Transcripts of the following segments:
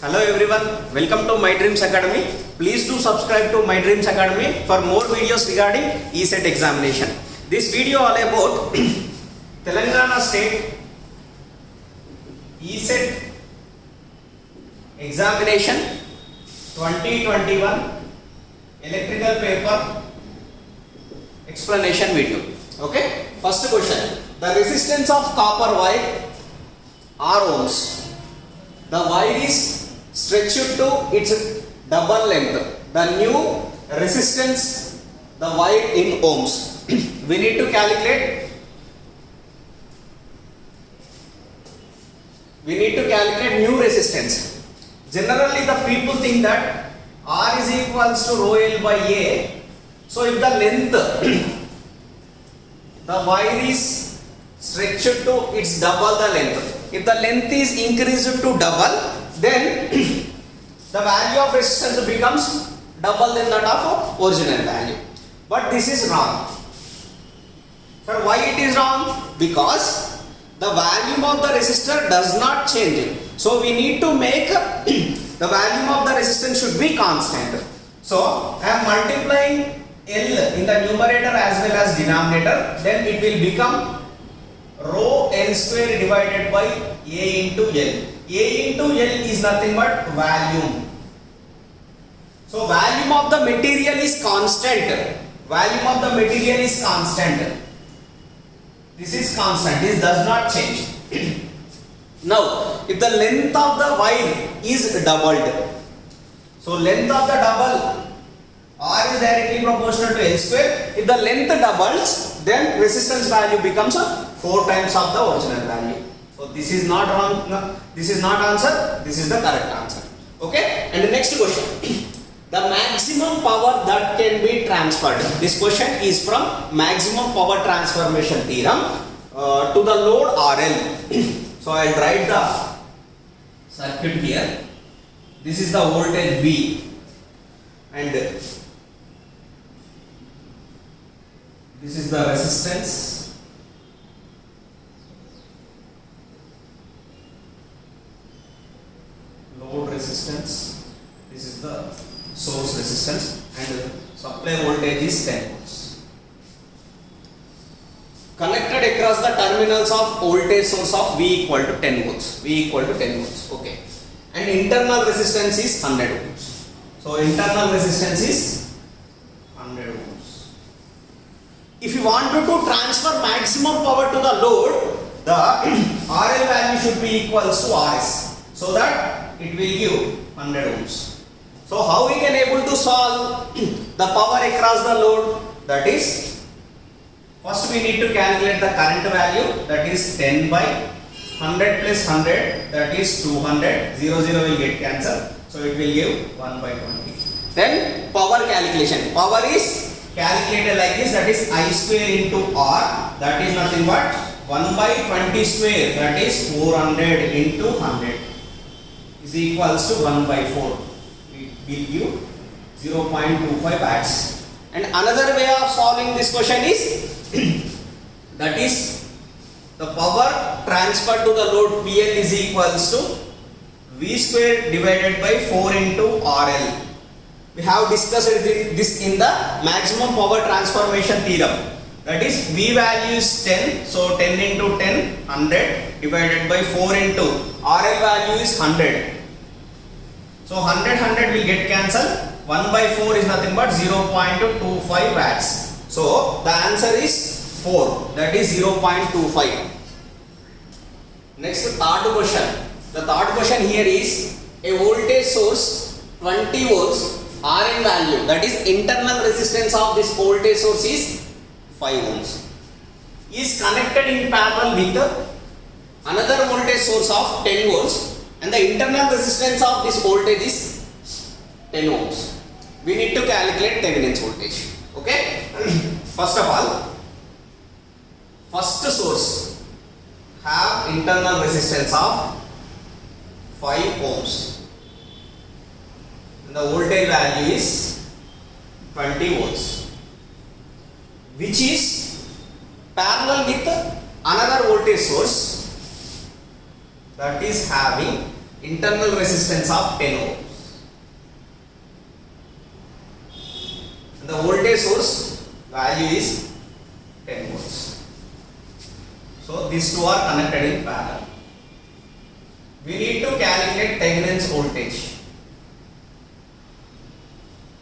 Hello everyone, welcome to My Dreams Academy. Please do subscribe to My Dreams Academy for more videos regarding ESET examination. This video all about Telangana State ESET examination 2021 electrical paper explanation video. Okay, first question. The resistance of copper wire R ohms. The wire is stretched to its double length. The new resistance, the wire in ohms. We need to calculate. We need to calculate new resistance. Generally, the people think that R is equals to rho L by A. So, if the length, the wire is stretched to its double the length. If the length is increased to double, then the value of resistance becomes double than that of original value. But this is wrong. Sir, why it is wrong? Because the value of the resistor does not change. So we need to make the value of the resistance should be constant. So I am multiplying L in the numerator as well as denominator. Then it will become rho L square divided by A into L. A into L is nothing but volume. So volume of the material is constant. Volume of the material is constant. This is constant. This does not change. Now, if the length of the wire is doubled, so length of the double R is directly proportional to L square. If the length doubles, then resistance value becomes 4 times of the original value. So this is not wrong. No, this is not answer. This is the correct answer. Okay. And the next question. The maximum power that can be transferred. This question is from maximum power transformation theorem to the load RL. So I will write the circuit here. This is the voltage V, and this is the resistance. Load resistance. This is the source resistance, and supply voltage is 10 volts. Connected across the terminals of voltage source of V equal to 10 volts. V equal to 10 volts. Okay. And internal resistance is 100 volts. So internal resistance is 100 volts. If you wanted to transfer maximum power to the load, the RL value should be equals to RS, so that it will give 100 ohms. So how we can able to solve the power across the load? That is, first we need to calculate the current value, that is 10 by 100 plus 100, that is 200. 0 0 will get cancelled, so it will give 1 by 20. Then power calculation. Power is calculated like this, that is I square into R, that is nothing but 1 by 20 square, that is 400 into 100 is equals to 1 by 4. Will give 0.25 watts. And another way of solving this question is that is the power transferred to the load PL is equals to V square divided by 4 into RL. We have discussed this in the maximum power transformation theorem. That is V value is 10, so 10 into 10, 100 divided by 4 into RL value is 100. So 100 will get cancelled. 1 by 4 is nothing but 0.25 watts. So the answer is 4. That is 0.25. Next, third question. The third question here is a voltage source 20 volts R in value. That is internal resistance of this voltage source is 5 ohms. Is connected in parallel with another voltage source of 10 volts. And the internal resistance of this voltage is 10 ohms. We need to calculate Thevenin's voltage. Okay. First of all, first source have internal resistance of 5 ohms. And the voltage value is 20 volts, which is parallel with another voltage source that is having internal resistance of 10 ohms. And the voltage source value is 10 volts. So these two are connected in parallel. We need to calculate Thevenin's voltage.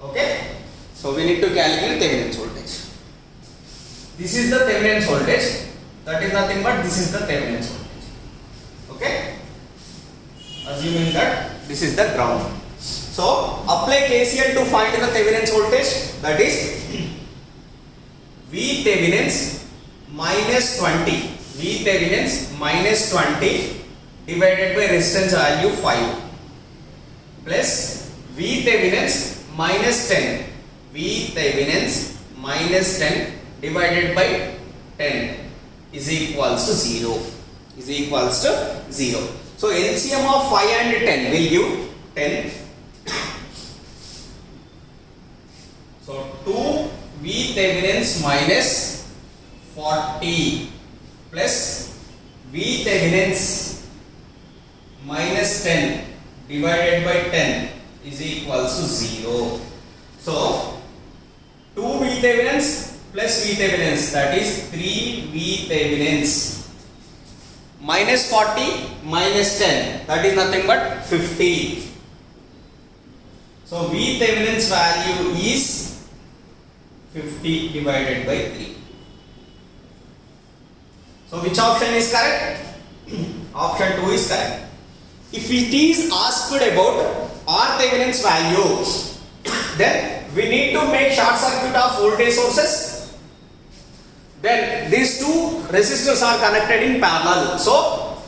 Okay? So we need to calculate Thevenin's voltage. This is the Thevenin's voltage. That is nothing but this is the Thevenin's voltage. Okay? Assuming that this is the ground. So apply KCL to find the Thevenin's voltage. That is V Thevenin's minus 20. V Thevenin's minus 20 divided by resistance value 5 plus V Thevenin's minus 10. V Thevenin's minus 10 divided by 10 is equals to 0. Is equals to 0. So LCM of 5 and 10 will give 10. So 2 V Thevenin's minus 40 plus V Thevenin's minus 10 divided by 10 is equals to 0. So 2 V Thevenin's plus V Thevenin's, that is 3 V Thevenin's minus 40 minus 10, that is nothing but 50. So V Thevenin's value is 50 divided by 3. So which option is correct? Option 2 is correct. If it is asked about R Thevenin's value, then we need to make short circuit of voltage sources. Then these two resistors are connected in parallel. So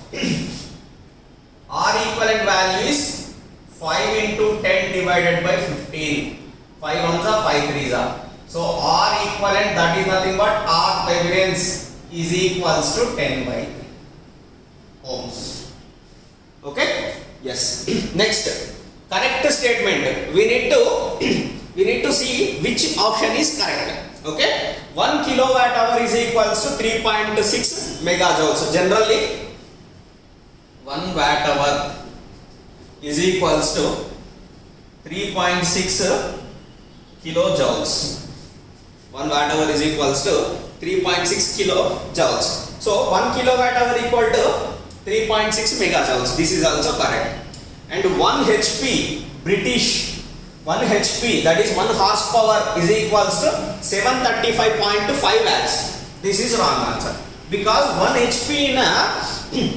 R equivalent value is 5 into 10 divided by 15. 5 ones are 5 threes are. So R equivalent, that is nothing but R Thevenin's is equals to 10 by 3 ohms. Okay? Yes. Next, correct statement. We need to see which option is correct. Okay? 1 kilowatt hour is equals to 3.6 megajoules. So generally 1 watt hour is equals to 3.6 kilojoules. 1 watt hour is equals to 3.6 kilojoules. So 1 kilowatt hour equal to 3.6 megajoules. This is also correct. And 1 HP British 1 HP, that is 1 horsepower, is equals to 735.5 watts. This is wrong answer, because 1 HP in a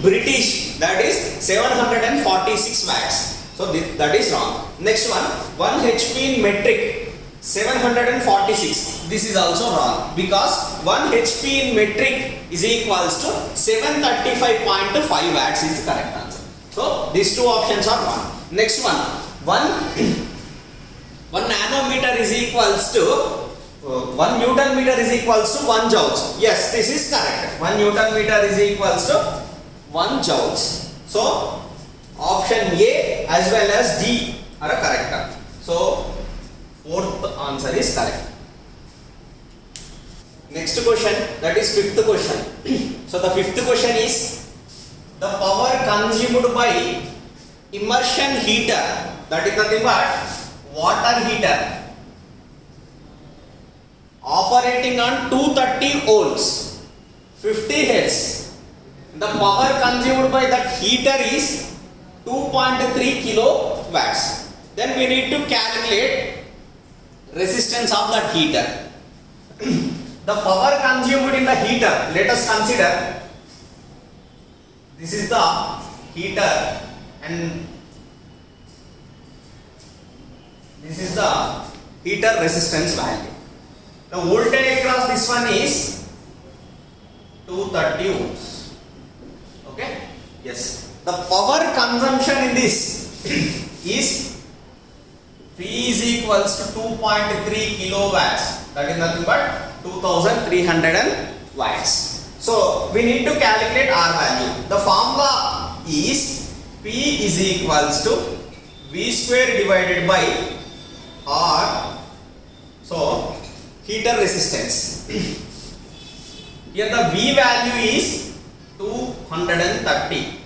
British, that is 746 watts. So that is wrong. Next one, 1 HP in metric, 746. This is also wrong, because 1 HP in metric is equals to 735.5 watts is the correct answer. So these two options are wrong. Next one, 1 nanometer is equals to 1 Newton meter is equals to 1 joules. Yes, this is correct. 1 Newton meter is equals to 1 joules. So option A as well as D are correct. So fourth answer is correct. Next question, that is fifth question. So the fifth question is the power consumed by immersion heater, that is nothing but water heater operating on 230 volts, 50 hertz. The power consumed by that heater is 2.3 kilowatts. Then we need to calculate resistance of that heater. The power consumed in the heater, let us consider this is the heater and this is the heater resistance value. The voltage across this one is 230 volts. Okay? Yes. The power consumption in this is P is equals to 2.3 kilowatts. That is nothing but 2300 watts. So we need to calculate R value. The formula is P is equals to V square divided by R, so heater resistance. Here the V value is 230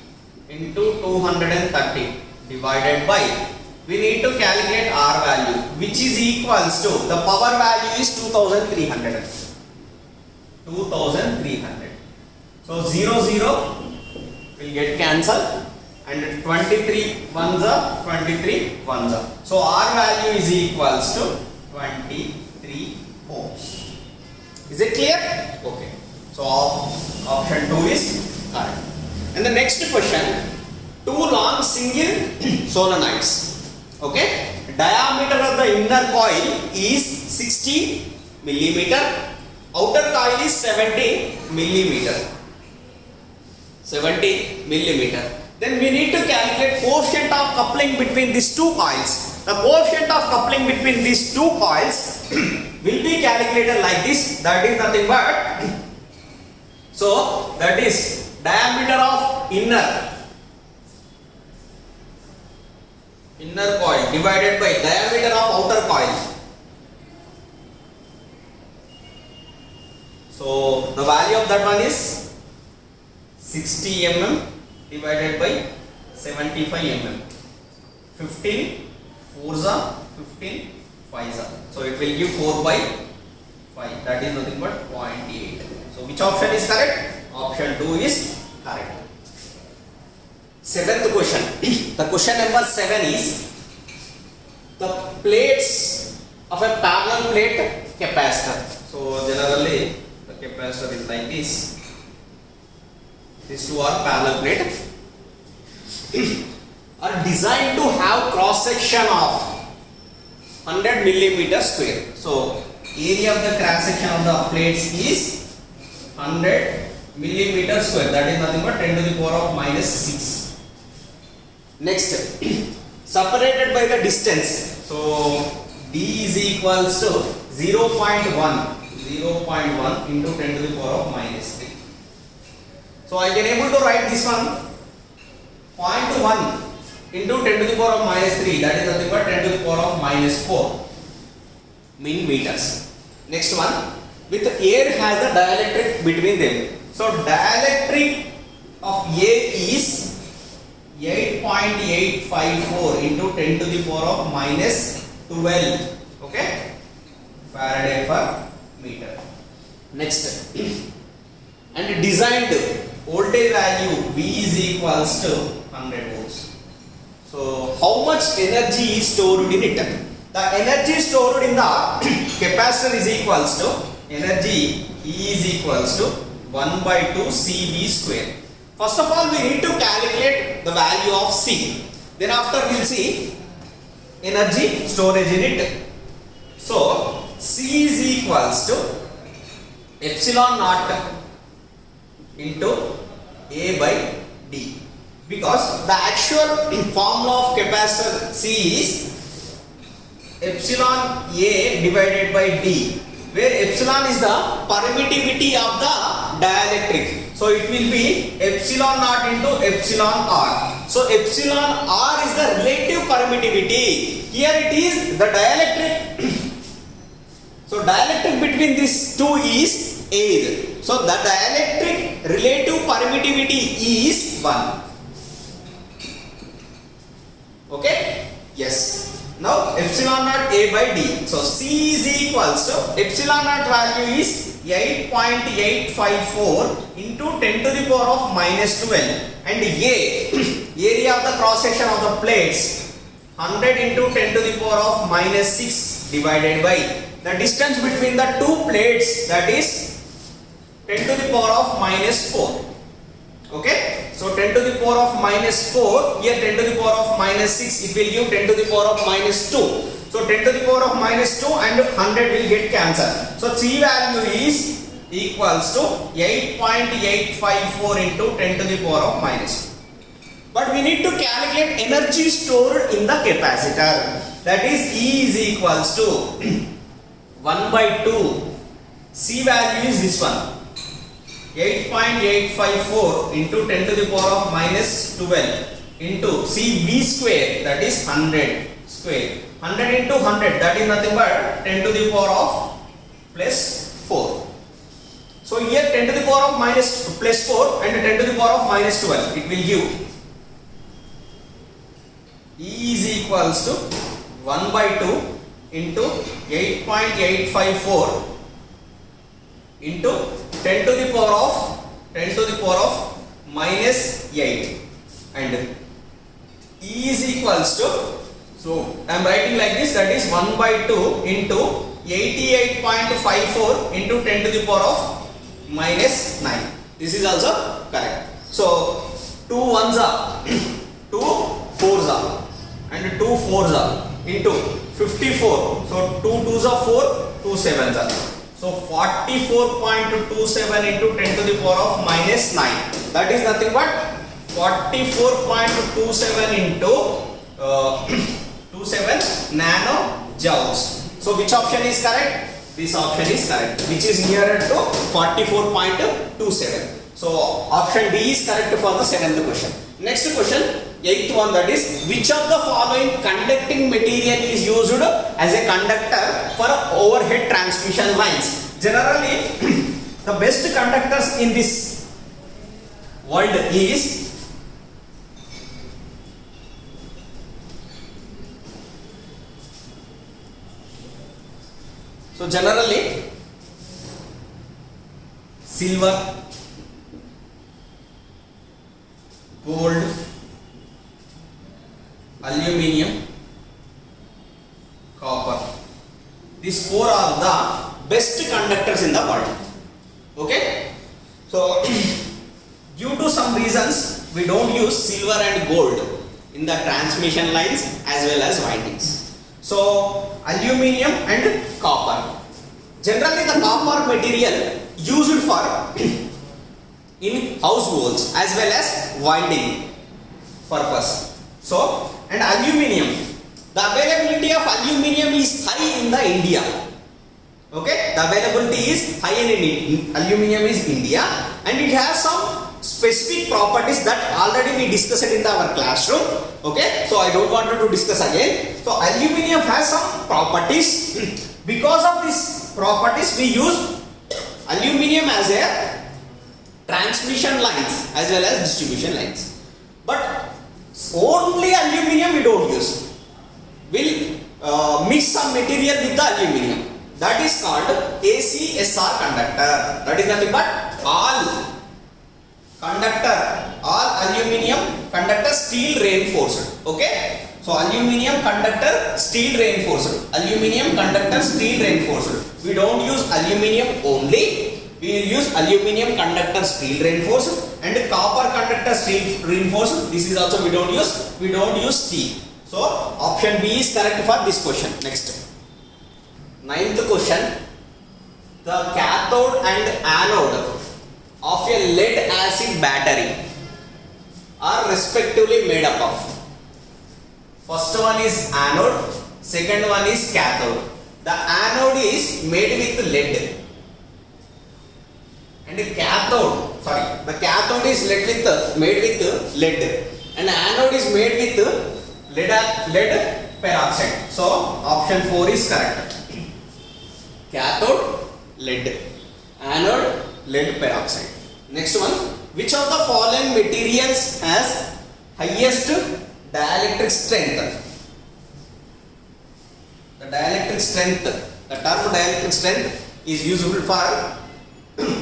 into 230 divided by, we need to calculate R value, which is equals to, the power value is 2300. 2300. So 0 0 will get cancelled, and 23 ones are 23 ones are. So R value is equals to 23 ohms. Is it clear? Okay. So option 2 is correct. And the next question, two long single solenoids. Okay. Diameter of the inner coil is 60 millimeter. Outer coil is 70 millimeter. 70 millimeter. Then we need to calculate coefficient of coupling between these two coils. The coefficient of coupling between these two coils will be calculated like this. That is nothing but, so that is diameter of inner coil divided by diameter of outer coil. So the value of that one is 60 mm divided by 75 mm. 15 4s are 15 5s are. So it will give 4 by 5. That is nothing but 0.8. So which option is correct? Option 2 is correct. Seventh question. The question number 7 is, the plates of a parallel plate capacitor. So generally the capacitor is like this. These two are parallel plate, are designed to have cross section of 100 millimeter square. So area of the cross section of the plates is 100 millimeter square. That is nothing but 10 to the power of minus 6. Next, separated by the distance. So D is equals to 0.1 into 10 to the power of minus 3. So I can able to write this one 0.1 into 10 to the power of minus 3. That is nothing but 10 to the power of minus 4 min meters. Next one, with air has the dielectric between them. So dielectric of A is 8.854 into 10 to the power of minus 12. Okay, Faraday per meter. Next, and designed voltage value V is equals to 100 volts. So how much energy is stored in it? The energy stored in the capacitor is equals to, energy E is equals to 1 by 2 CV square. First of all, we need to calculate the value of C. Then after we will see energy storage in it. So C is equals to epsilon naught into A by D, because the actual formula of capacitor C is epsilon A divided by D, where epsilon is the permittivity of the dielectric. So it will be epsilon naught into epsilon R. So epsilon R is the relative permittivity. Here it is the dielectric. So dielectric between these two is air. So the dielectric relative permittivity is 1. Okay? Yes. Now epsilon naught A by D. So C is equals to, epsilon naught value is 8.854 into 10 to the power of minus 12, and A, area of the cross section of the plates, 100 into 10 to the power of minus 6 divided by the distance between the two plates, that is 10 to the power of minus 4. Okay, so 10 to the power of minus 4, here 10 to the power of minus 6, it will give 10 to the power of minus 2. So 10 to the power of minus 2 and 100 will get cancelled. So C value is equals to 8.854 into 10 to the power of minus 2. But we need to calculate energy stored in the capacitor. That is E is equals to 1 by 2. C value is this one, 8.854 into 10 to the power of minus 12 into CV square, that is 100 square. 100 into 100, that is nothing but 10 to the power of plus 4. So here 10 to the power of minus plus 4 and 10 to the power of minus 12, it will give E is equals to 1 by 2 into 8.854 into 10 to the power of minus 8, and E is equals to, so I am writing like this, that is 1 by 2 into 88.54 into 10 to the power of minus 9. This is also correct. So 2 ones are 2 fours are and 2 fours are into 54. So 2 twos are 4, 2 sevens are. So 44.27 into 10 to the power of minus 9. That is nothing but 44.27 into 27 nano joules. So which option is correct? This option is correct, which is nearer to 44.27. So option D is correct for the seventh question. Next question, eighth one, that is, which of the following conducting material is used as a conductor for overhead transmission lines? Generally, the best conductors in this world is silver, gold, aluminium, copper. These four are the best conductors in the world. Okay? So due to some reasons we don't use silver and gold in the transmission lines as well as windings. So aluminium and copper. Generally the copper material used for in house walls as well as winding purpose. So, and aluminium, the availability of aluminium is high in the India. Okay, the availability is high in aluminium is India, and it has some specific properties that already we discussed in our classroom. Okay, so I don't want to discuss again. So aluminium has some properties. Because of these properties, we use aluminium as a transmission lines as well as distribution lines. But only aluminium we don't use. We'll mix some material with the aluminium. That is called ACSR conductor. That is nothing but all aluminium conductor steel reinforced. Okay. So aluminium conductor steel reinforced. Aluminium conductor steel reinforced. We don't use aluminium only. We will use aluminium conductor steel reinforced and copper conductor steel reinforced. This is also we don't use steel. So option B is correct for this question. Next, ninth question, the cathode and anode of a lead acid battery are respectively made up of. First one is anode, second one is cathode. The anode is made with lead. And the cathode is made with lead, and anode is made with lead peroxide. So option 4 is correct. Cathode lead, anode lead peroxide. Next one, which of the following materials has highest dielectric strength? The dielectric strength, the term dielectric strength is useful for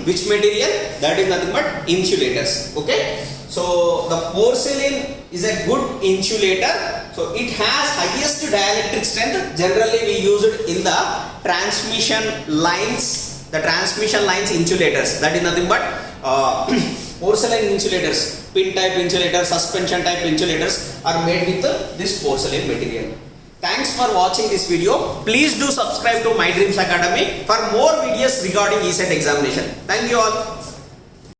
which material? That is nothing but insulators. Okay, so the porcelain is a good insulator, so it has highest dielectric strength. Generally we use it in the transmission lines, insulators. That is nothing but porcelain insulators, pin type insulators, suspension type insulators are made with this porcelain material. Thanks for watching this video. Please do subscribe to My Dreams Academy for more videos regarding ECET examination. Thank you all.